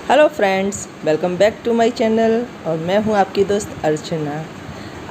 Hello friends, welcome back to my channel और मैं हूं आपकी दोस्त अर्चना।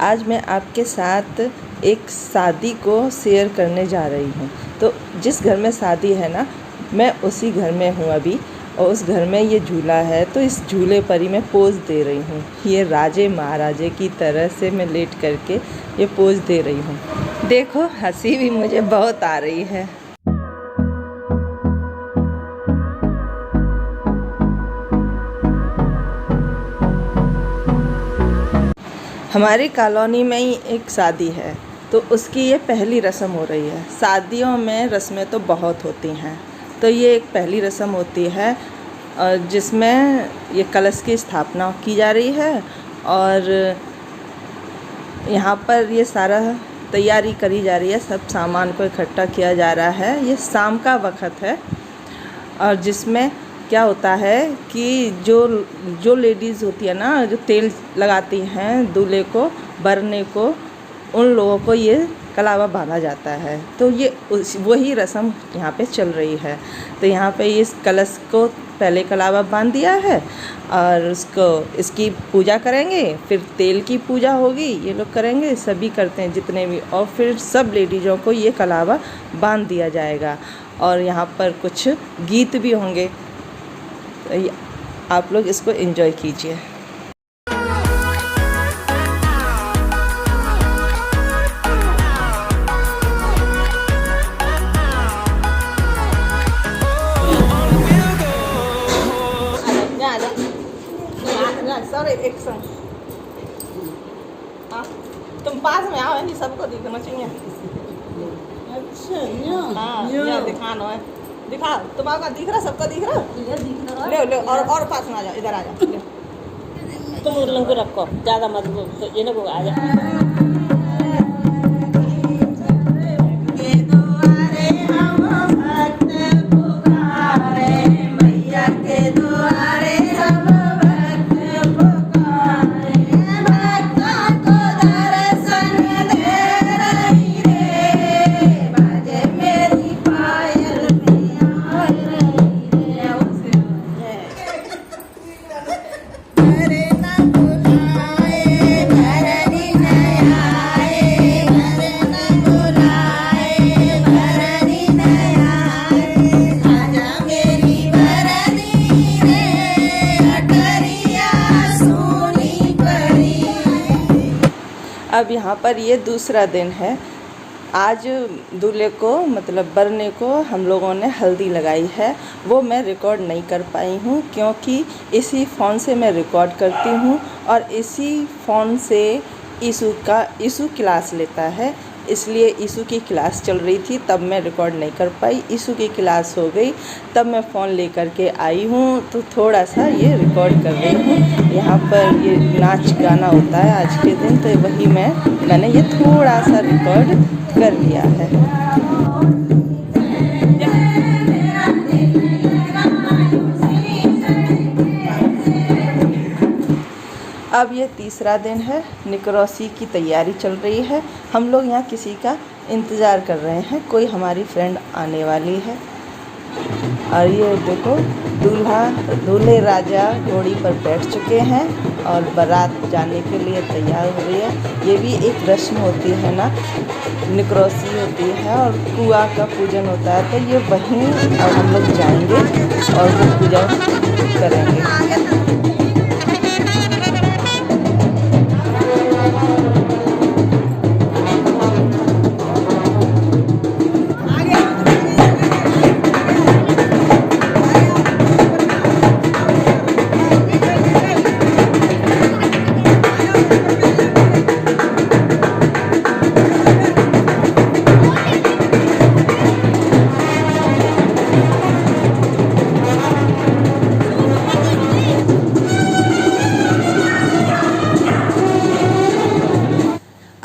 आज मैं आपके साथ एक शादी को शेयर करने जा रही हूं। तो जिस घर में शादी है ना, मैं उसी घर में हूं अभी, और उस घर में ये झूला है तो इस झूले पर ही मैं पोज दे रही हूं। ये राजे महाराजे की तरह से मैं लेट करके ये पोज दे रही हूं। देखो, हंसी भी मुझे बहुत आ रही है। हमारी कॉलोनी में ही एक शादी है, तो उसकी ये पहली रस्म हो रही है। शादियों में रस्में तो बहुत होती हैं, तो ये एक पहली रस्म होती है जिसमें ये कलश की स्थापना की जा रही है और यहाँ पर ये सारा तैयारी करी जा रही है। सब सामान को इकट्ठा किया जा रहा है। ये शाम का वक्त है और जिसमें क्या होता है कि जो लेडीज़ होती है ना, जो तेल लगाती हैं दूल्हे को, बरने को, उन लोगों को ये कलावा बांधा जाता है। तो ये वही रस्म यहाँ पे चल रही है। तो यहाँ पे इस कलश को पहले कलावा बांध दिया है और इसकी पूजा करेंगे, फिर तेल की पूजा होगी, ये लोग करेंगे, सभी करते हैं जितने भी, और फिर सब लेडीज़ों को ये कलावा बांध दिया जाएगा। और यहाँ पर कुछ गीत भी होंगे, तो आप लोग इसको एंजॉय कीजिए। सर एक संग तुम पास में आओ, नहीं सबको दिखना चाहिए। अच्छा, हाँ दिखाना है, दिखा। तुम्हारा दिख रहा, सबका दिख रहा, ले ले। और पास में आ जाओ, इधर आ जाओ। तुम लोग रखो, ज़्यादा मत तो ये ना आ जाए। अब यहाँ पर ये दूसरा दिन है। आज दूल्हे को, मतलब बरने को, हम लोगों ने हल्दी लगाई है। वो मैं रिकॉर्ड नहीं कर पाई हूँ क्योंकि इसी फ़ोन से मैं रिकॉर्ड करती हूँ और इसी फ़ोन से ईशु क्लास लेता है, इसलिए ईशु की क्लास चल रही थी, तब मैं रिकॉर्ड नहीं कर पाई। ईशु की क्लास हो गई तब मैं फ़ोन लेकर के आई हूँ, तो थोड़ा सा ये रिकॉर्ड कर रही हूँ। यहाँ पर ये नाच गाना होता है आज के दिन, तो वही मैंने ये थोड़ा सा रिकॉर्ड कर लिया है। अब ये तीसरा दिन है। निकरोसी की तैयारी चल रही है। हम लोग यहाँ किसी का इंतज़ार कर रहे हैं, कोई हमारी फ्रेंड आने वाली है। और ये देखो, दूल्हे राजा घोड़ी पर बैठ चुके हैं और बारात जाने के लिए तैयार हो रही है। ये भी एक रस्म होती है ना, निकरोसी होती है और कुआं का पूजन होता है। तो ये वहीं अब हम लोग जाएंगे और वो पूजा करेंगे।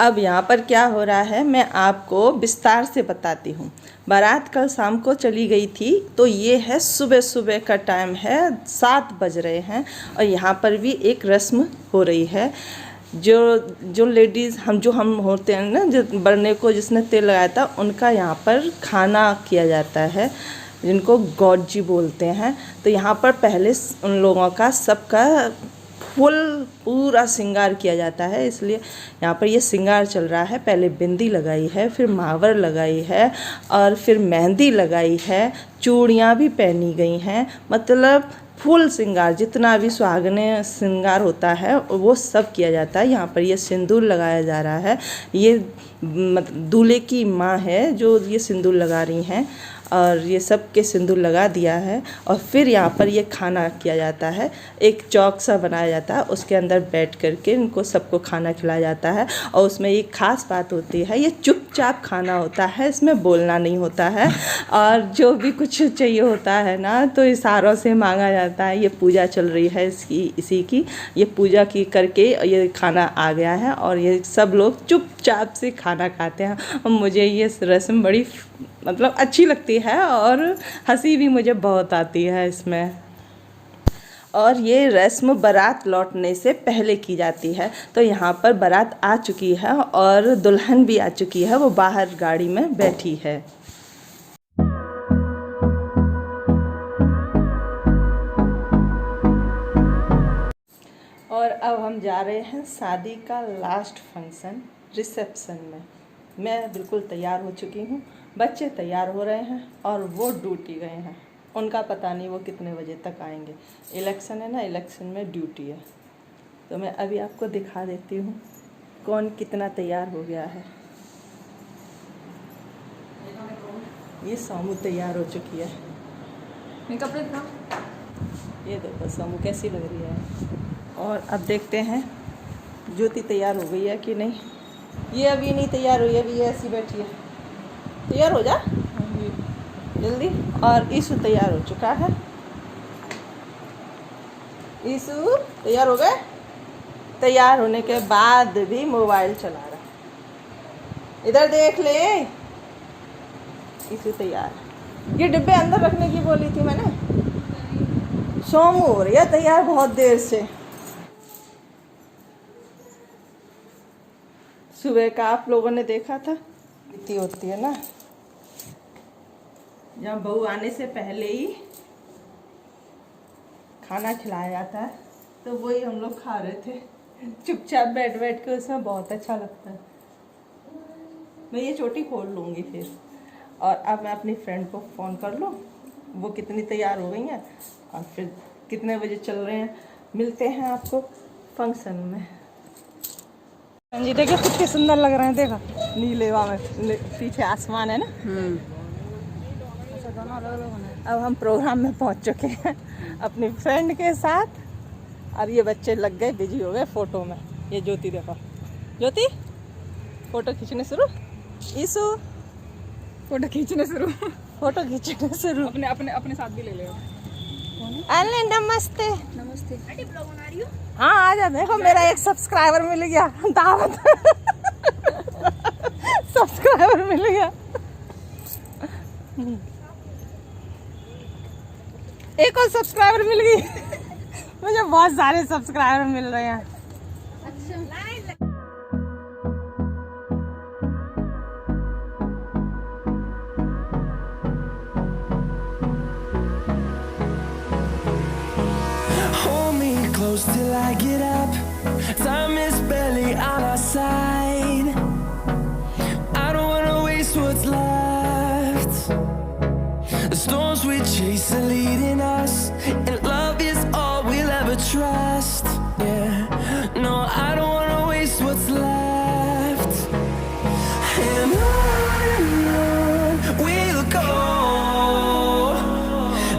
अब यहाँ पर क्या हो रहा है मैं आपको विस्तार से बताती हूँ। बारात कल शाम को चली गई थी, तो ये है सुबह सुबह का टाइम है, 7 बज रहे हैं और यहाँ पर भी एक रस्म हो रही है। जो लेडीज़ हम होते हैं ना, जो बरने को जिसने तेल लगाया था, उनका यहाँ पर खाना किया जाता है। जिनको गौड जी बोलते हैं। तो यहाँ पर पहले उन लोगों का सबका फुल पूरा श्रृंगार किया जाता है, इसलिए यहाँ पर ये श्रृंगार चल रहा है। पहले बिंदी लगाई है, फिर महावर लगाई है और फिर मेहंदी लगाई है, चूड़ियाँ भी पहनी गई हैं, मतलब फुल श्रृंगार जितना भी सुहागने श्रृंगार होता है वो सब किया जाता है। यहाँ पर ये सिंदूर लगाया जा रहा है। ये दूल्हे की माँ है जो ये सिंदूर लगा रही हैं और ये सब के सिंदूर लगा दिया है। और फिर यहाँ पर ये खाना किया जाता है, एक चौक सा बनाया जाता है, उसके अंदर बैठ करके इनको सबको खाना खिलाया जाता है। और उसमें एक ख़ास बात होती है, ये चुपचाप खाना होता है, इसमें बोलना नहीं होता है। और जो भी कुछ चाहिए होता है ना तो इशारों से मांगा जाता है। ये पूजा चल रही है इसी की, ये पूजा की करके ये खाना आ गया है और ये सब लोग चुपचाप से खाना खाते हैं। और मुझे ये रस्म बड़ी मतलब अच्छी लगती है और हंसी भी मुझे बहुत आती है इसमें। और ये रस्म बारात लौटने से पहले की जाती है। तो यहाँ पर बारात आ चुकी है और दुल्हन भी आ चुकी है, वो बाहर गाड़ी में बैठी है। और अब हम जा रहे हैं शादी का लास्ट फंक्शन रिसेप्शन में। मैं बिल्कुल तैयार हो चुकी हूँ, बच्चे तैयार हो रहे हैं और वो ड्यूटी गए हैं। उनका पता नहीं वो कितने बजे तक आएंगे। इलेक्शन है ना, इलेक्शन में ड्यूटी है। तो मैं अभी आपको दिखा देती हूँ कौन कितना तैयार हो गया है। ये सोमू तैयार हो चुकी है। कपड़े दिखा। ये देखो सोमू कैसी लग रही है। और अब देखते हैं ज्योति तैयार हो गई है कि नहीं। ये अभी नहीं तैयार हुई है, अभी ये ऐसी बैठी है। तैयार हो जा जल्दी। और ईशु तैयार हो चुका है। ईशु तैयार हो गए। तैयार होने के बाद भी मोबाइल चला रहा है। इधर देख ले। ईशु तैयार। ये डिब्बे अंदर रखने की बोली थी मैंने। सोमू हो रही है तैयार बहुत देर से। सुबह का आप लोगों ने देखा था, इतनी होती है ना, जब बहू आने से पहले ही खाना खिलाया जाता है। तो वही हम लोग खा रहे थे चुपचाप बैठ बैठ के, उसमें बहुत अच्छा लगता है। मैं ये चोटी खोल लूँगी फिर। और अब मैं अपनी फ्रेंड को फ़ोन कर लूँ, वो कितनी तैयार हो गई हैं और फिर कितने बजे चल रहे हैं। मिलते हैं आपको फंक्शन में। जी देखिए कितने सुंदर लग रहे हैं, देखा नीलेवा में पीछे आसमान है ना। अब हम प्रोग्राम में पहुंच चुके हैं अपनी फ्रेंड के साथ और ये बच्चे लग गए, बिजी हो गए फ़ोटो में। ये ज्योति देखो, ज्योति फ़ोटो खींचने शुरू। ईशु फोटो खींचने शुरू। फ़ोटो खींचने शुरू। अपने अपने अपने साथ भी ले ले। अरे नमस्ते। नमस्ते। ब्लॉग बना रही हो? हाँ आ जा। देखो मेरा एक सब्सक्राइबर मिल गया, दावत सब्सक्राइबर मिल गया। एक और सब्सक्राइबर मिल गई। मुझे बहुत सारे सब्सक्राइबर मिल रहे हैं। Close till I get up. Time is barely on our side. I don't wanna waste what's left. The storms we chase are leading us, and love is all we'll ever trust. Yeah, no, I don't wanna waste what's left. And on we'll go,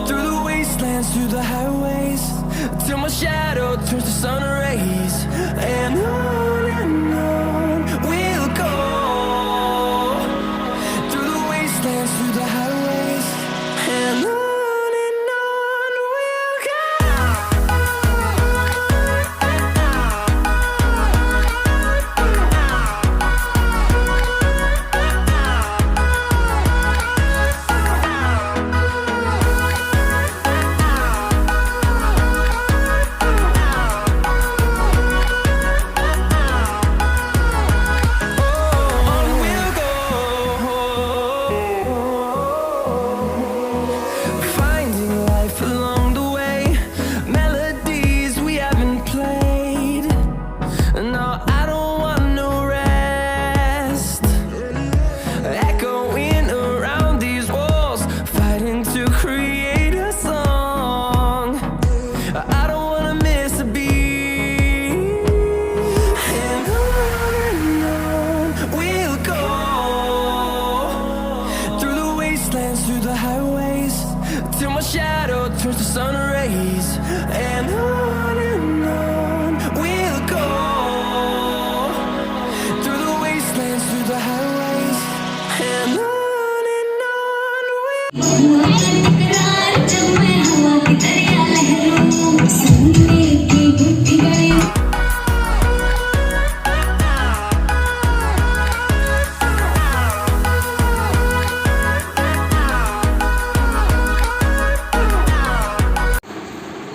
through the wastelands, through the highways, till my shadow turns to sun rays. And on we'll go, through the wastelands, through the highways. And on we'll go.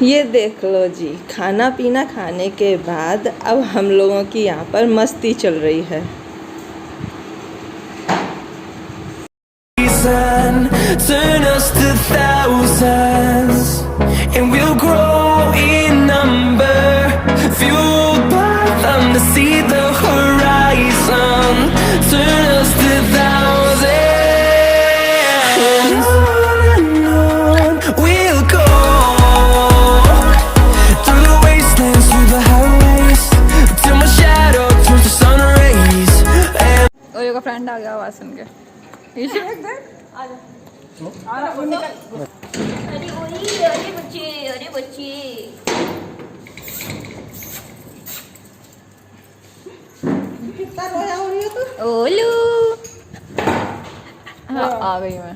ये देख लो जी, खाना पीना खाने के बाद अब हम लोगों की यहाँ पर मस्ती चल रही है। Turn us to thousands, and we'll grow in number, fueled by them to see the horizon. Turn us to thousands, and on we'll go, through the wastelands, through the highways, till my shadow turns to sun rays. And OYO का friend आ गया आवाज सुन के। Issue देख देख अरे बच्चे कितना रोया हो रही है तू? ओलू हाँ आ गई मैं।